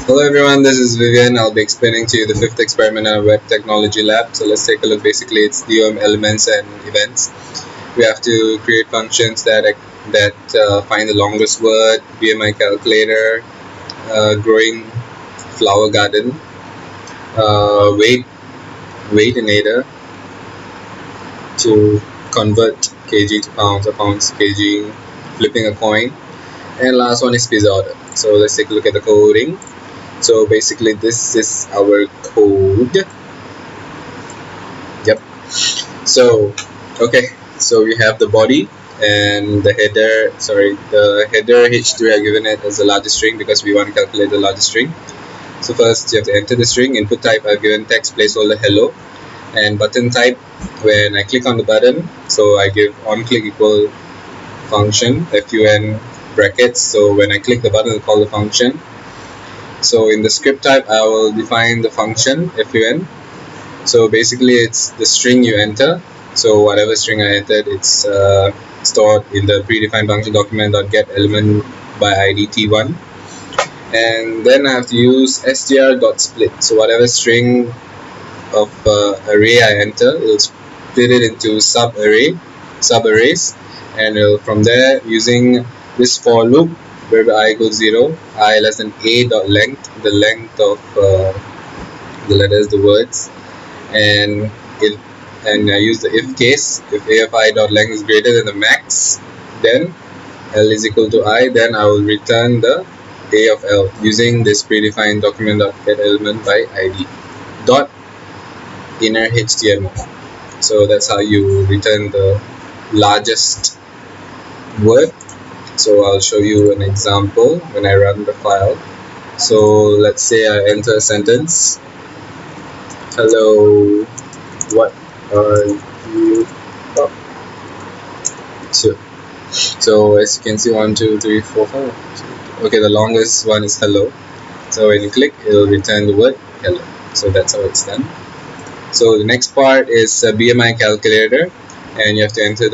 Hello everyone, this is Vivian. I'll be explaining to you the fifth experiment in our web technology lab. So let's take a look. Basically, it's DOM elements and events. We have to create functions that find the longest word, BMI calculator, growing flower garden, weightinator to convert kg to pounds or pounds to kg, flipping a coin, and last one is pizza order. So let's take a look at the coding. So basically this is our code. Yep. So we have the body and the header. The header h3 I given it as the largest string because we want to calculate the largest string. So first you have to enter the string. Input type I've given text placeholder hello, and button type, when I click on the button, so I give onClick equal function fun brackets. So when I click the button, I'll call the function. So in the script type, I will define the function fun. So basically it's the string you enter. So whatever string I entered, it's stored in the predefined function document.get element by id t1. And then I have to use str.split. So whatever string of array I enter, it'll split it into subarrays, and from there, using this for loop, where I equals 0, I less than a dot length, the length of the letters, the words, and I use the if case. If a of I dot length is greater than the max, then L is equal to I, then I will return the a of L using this predefined document.get element by id dot inner html. So that's how you return the largest word. So I'll show you an example when I run the file. So let's say I enter a sentence. Hello, what are you up to? So as you can see, 1, 2, 3, 4, 5. Okay, the longest one is hello. So when you click, it will return the word hello. So that's how it's done. So the next part is a BMI calculator, and you have to enter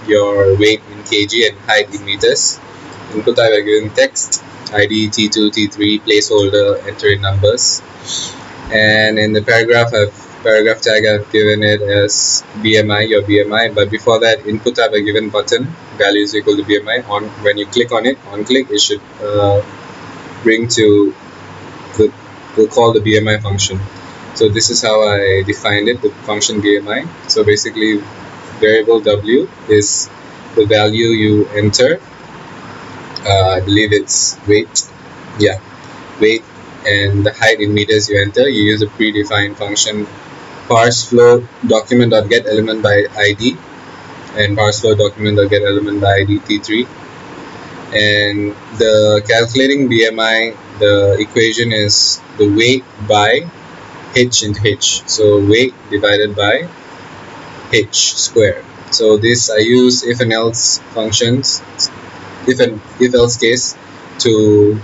your weight in kg and height in meters. Input type I given text, id t2, t3, placeholder, enter in numbers. And in the paragraph tag I've given it as BMI, your BMI. But before that, input type I given button, value is equal to BMI. When you click on it, it should bring to we'll call the BMI function. So this is how I defined it, the function BMI. So basically, variable w is the value you enter. I believe it's weight. Yeah, weight, and the height in meters you enter. You use a predefined function parseflow document.get element by id, and parseflow document.get element by id t3. And the calculating BMI, the equation is the weight by h into h. So weight divided by h squared. So this I use if and else functions, if else case, to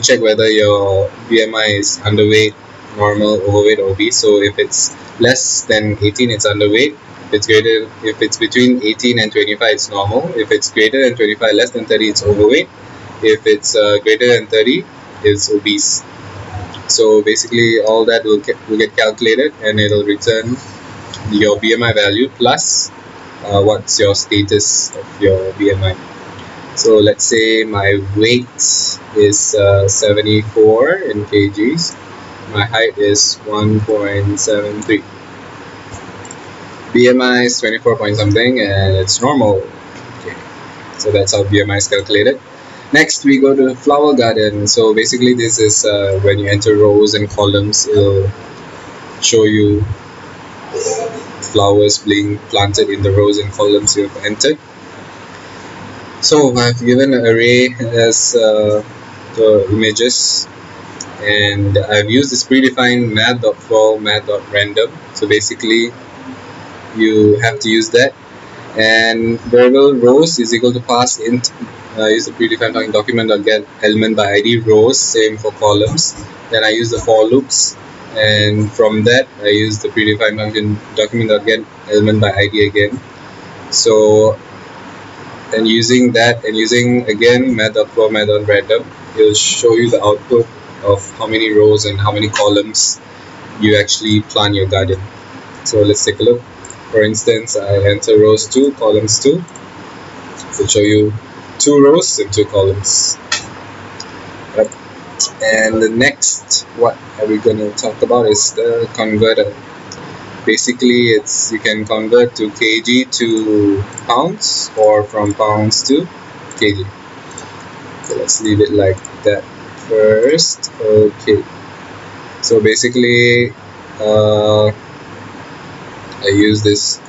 check whether your BMI is underweight, normal, overweight, or obese. So if it's less than 18, it's underweight. If it's between 18 and 25, it's normal. If it's greater than 25, less than 30, it's overweight. If it's greater than 30, it's obese. So basically all that will get calculated, and it'll return your BMI value plus what's your status of your BMI. So let's say my weight is 74 in kgs. My height is 1.73. BMI is 24 point something, and it's normal. Okay, so that's how BMI is calculated. Next, we go to flower garden. So basically, this is when you enter rows and columns, it'll show you flowers being planted in the rows and columns you have entered. So I've given an array as the images, and I've used this predefined math.for math.random. So basically, you have to use that. And variable rows is equal to pass int. Use the predefined function document.get element by id rows. Same for columns. Then I use the for loops, and from that I use the predefined function document.get element by id again. So, and using that, and using again math.for math.random, it will show you the output of how many rows and how many columns you actually plant your garden. So let's take a look. For instance, I enter rows 2, columns 2. It will show you 2 rows and 2 columns. Yep. And the next, what are we going to talk about is the converter. Basically, you can convert to kg to pounds or from pounds to kg. So let's leave it like that first. Okay. So basically, I use this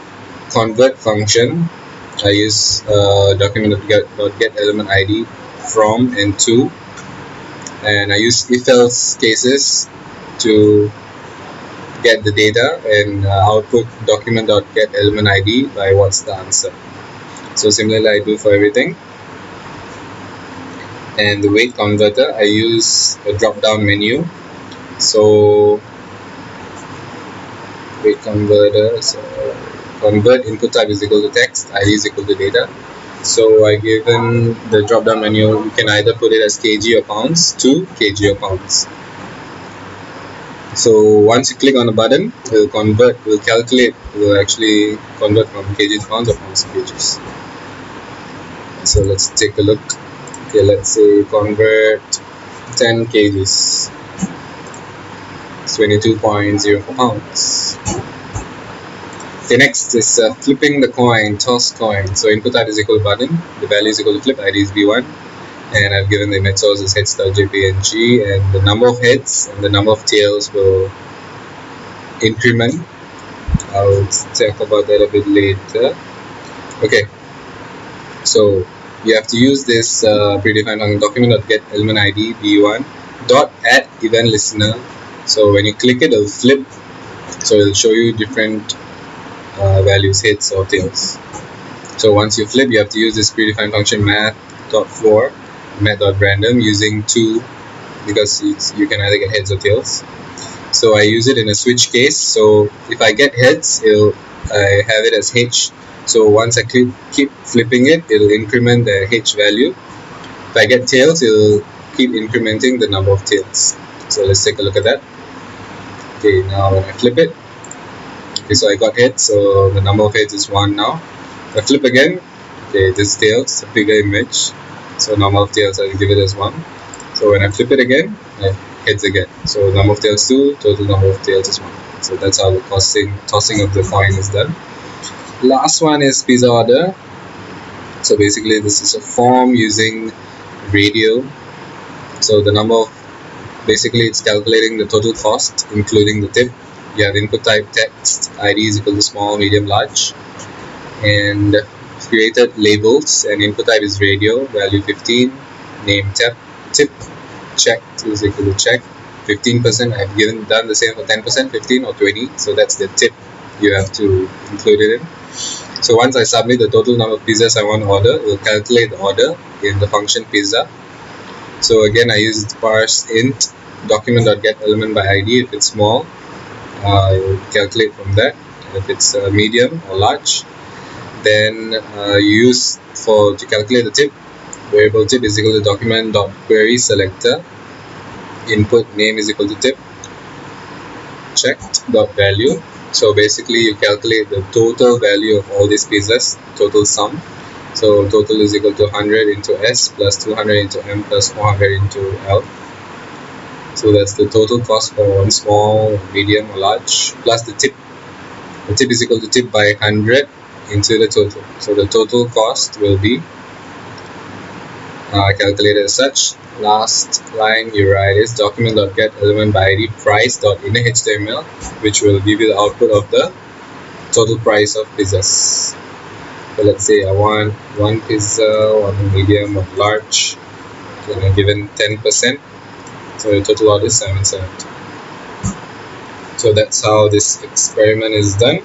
convert function. I use document.get element ID from and to, and I use if-else cases to get the data and output document.get element ID by what's the answer. So similarly I do for everything. And the weight converter, I use a drop down menu. So weight converter, so convert input type is equal to text, ID is equal to data. So I given the drop down menu, you can either put it as kg or pounds to kg or pounds. So once you click on the button, it will actually convert from kg to pounds or pounds to kgs. So let's take a look. Okay, let's say convert 10 kgs. It's 22.04 pounds. Okay, next is flipping the coin, toss coin. So input type is equal to button, the value is equal to flip, ID is B1. And I've given the image source as heads.jpng, and the number of heads and the number of tails will increment. I'll talk about that a bit later. Okay, so you have to use this predefined function document.get element ID b1 dot add event listener. So when you click it, it'll flip. So it'll show you different values, heads or tails. So once you flip, you have to use this predefined function math.floor. Math.random using 2 because you can either get heads or tails. So I use it in a switch case. So if I get heads, I have it as H. So once I keep flipping it, it'll increment the H value. If I get tails, it'll keep incrementing the number of tails. So let's take a look at that. Okay, now when I flip it, okay, so I got heads, so the number of heads is 1 now. If I flip again, okay, this tails, a bigger image. So number of tails, I'll give it as 1. So when I flip it again, heads again. So number of tails 2, total number of tails is 1. So that's how the tossing of the coin is done. Last one is pizza order. So basically this is a form using radio. So the number of, basically it's calculating the total cost including the tip. You have input type text, ID is equal to small, medium, large. And created labels, and input type is radio, value 15, name tip, checked is equal to check, 15%. I've done the same for 10%, 15 or 20. So that's the tip you have to include it in. So once I submit the total number of pizzas I want to order, it will calculate the order in the function pizza. So again, I use parse int document.get element by ID. If it's small, I will calculate from that. If it's medium or large, then you use to calculate the tip, variable tip is equal to document.query selector, input name is equal to tip, checked dot value. So basically you calculate the total value of all these pizzas, total sum. So total is equal to 100 into S plus 200 into M plus 400 into L. So that's the total cost for one small, medium or large, plus the tip. The tip is equal to tip by 100 into the total. So the total cost will be calculated as such. Last line you write is document.get element by ID price.innerHTML, which will give you the output of the total price of pizzas. So let's say I want one pizza, one medium, one large, and I'm given 10%. So the total order is 770. So that's how this experiment is done.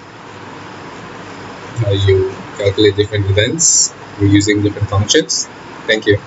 You calculate different events using different functions. Thank you.